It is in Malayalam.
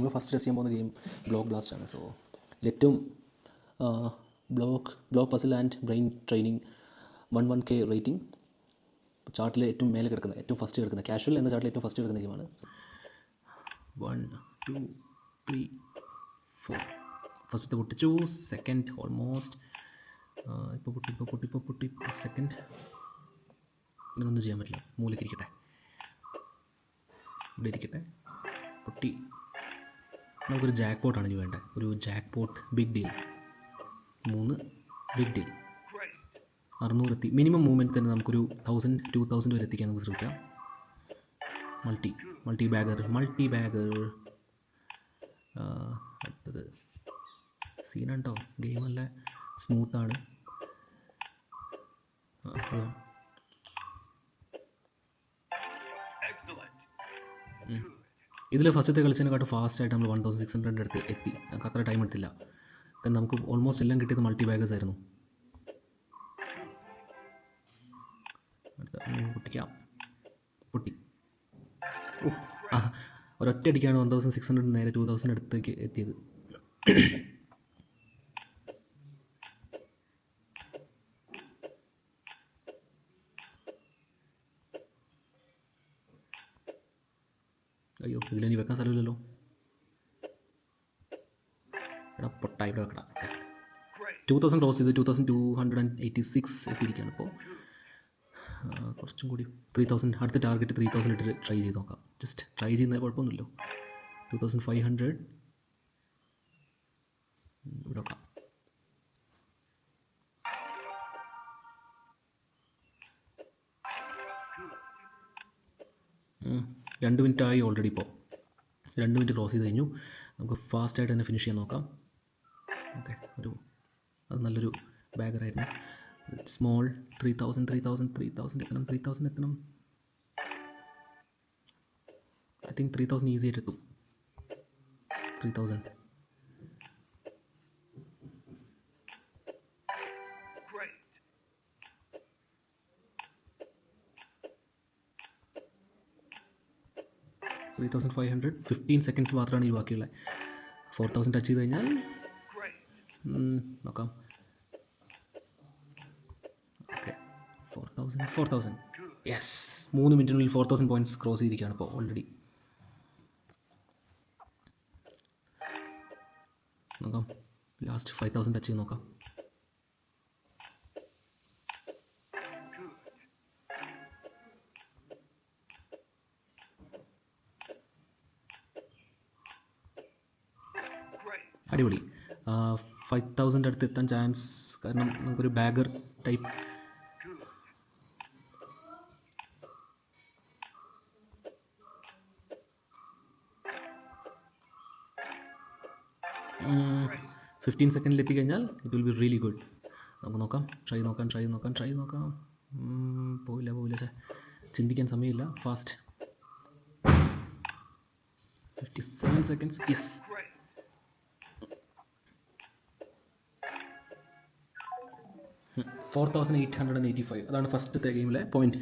നമ്മൾ ഫസ്റ്റ് ടെസ്റ്റ് ചെയ്യാൻ പോകുന്ന ഗെയിം ബ്ലോക്ക് ബ്ലാസ്റ്റ് ആണ്. സോ ഏറ്റവും block puzzle and brain training 11K rating ചാർട്ടിൽ ഏറ്റവും മേലെ കിടക്കുന്ന, ഏറ്റവും ഫസ്റ്റ് കിടക്കുന്ന, കാഷ്വൽ എന്ന ചാർട്ടിൽ ഏറ്റവും ഫസ്റ്റ് കിടക്കുന്ന ഗെയിമാണ്. 1 2 3 4 ഫസ്റ്റത്തെ പൊട്ടിച്ചു. സെക്കൻഡ് ഓൾമോസ്റ്റ് ഇപ്പോൾ പൊട്ടി സെക്കൻഡ്. ഇങ്ങനൊന്നും ചെയ്യാൻ പറ്റില്ല, മൂലക്കിരിക്കട്ടെ, ഇവിടെ ഇരിക്കട്ടെ. പൊട്ടി. നമുക്കൊരു ജാക്ക് പോട്ടാണ് ഇനി വേണ്ടത്. ഒരു jackpot big deal. 3 big deal. 600 എത്തി. മിനിമം മൂവ്മെൻറ്റ് തന്നെ നമുക്കൊരു 1000 2000 വരെ എത്തിക്കാൻ നമുക്ക് ശ്രമിക്കാം. Multi bagger. അടുത്തത് സീനാണ് കേട്ടോ. ഗെയിം നല്ല സ്മൂത്താണ്. ഇതിൽ ഫസ്റ്റത്തെ കളിച്ചതിനെക്കാട്ടും ഫാസ്റ്റായിട്ട് നമ്മൾ 1600 അടുത്ത് എത്തി. നമുക്ക് അത്ര ടൈം എടുത്തില്ല. കാരണം നമുക്ക് ഓൾമോസ്റ്റ് എല്ലാം കിട്ടിയത് മൾട്ടി ബാഗേഴ്സ് ആയിരുന്നു. പൊട്ടി. ഒരൊറ്റ അടിക്കാണ് 1600 നേരെ 2000 അടുത്തേക്ക് എത്തിയത്. അയ്യോ, ഇതിലെനി വെക്കാൻ സ്ഥലമില്ലല്ലോ. എടാ പൊട്ടാ, ഇവിടെ വെക്കടാ. 2000 ക്രോസ് ചെയ്ത് 2286 എത്തിയിരിക്കുകയാണ്. ഇപ്പോൾ കുറച്ചും കൂടി 3000. അടുത്ത ടാർഗറ്റ് 3000 ഇട്ട് ട്രൈ ചെയ്ത് നോക്കാം. ജസ്റ്റ് ട്രൈ ചെയ്യുന്നത് കുഴപ്പമൊന്നുമില്ലോ. 2500 ഇവിടെ വെക്കാം. രണ്ട് മിനിറ്റ് ആയി ഓൾറെഡി. ഇപ്പോൾ 2 മിനിറ്റ് ക്രോസ് ചെയ്ത് കഴിഞ്ഞു. നമുക്ക് ഫാസ്റ്റായിട്ട് തന്നെ ഫിനിഷ് ചെയ്യാൻ നോക്കാം. ഓക്കെ, അത് നല്ലൊരു ബാഗറായിരുന്നു. സ്മോൾ 3000 എത്തണം. 3000 എത്തണം. ഐ തിങ്ക് 3000 ഈസി ആയിട്ട് എത്തും. 3000. $3500. 15 സെക്കൻഡ്സ് മാത്രമാണ് ഈ ബാക്കിയുള്ളത്. 4000 ടച്ച് ചെയ്ത് കഴിഞ്ഞാൽ നോക്കാം. ഓക്കെ, 4000. യെസ്, 3 മിനിറ്റിനുള്ളിൽ 4000 പോയിൻറ്റ്സ് ക്രോസ് ചെയ്തിരിക്കുകയാണ് ഇപ്പോൾ ഓൾറെഡി. നോക്കാം, ലാസ്റ്റ് 5000 ടച്ച് ചെയ്ത് നോക്കാം. അടിപൊളി. 5000 അടുത്ത് എത്താൻ ചാൻസ്, കാരണം നമുക്കൊരു ബാഗർ ടൈപ്പ്. $15 സെക്കൻഡിൽ എത്തിക്കഴിഞ്ഞാൽ it will be really good. നമുക്ക് നോക്കാം, ട്രൈ നോക്കാം. പോവില്ല. ചിന്തിക്കാൻ സമയമില്ല. ഫാസ്റ്റ്. 57 സെക്കൻഡ്സ്. യെസ്. 4885. അതാണ് ഫസ്റ്റത്തെ ഗെയിമിലെ പോയിന്റ്.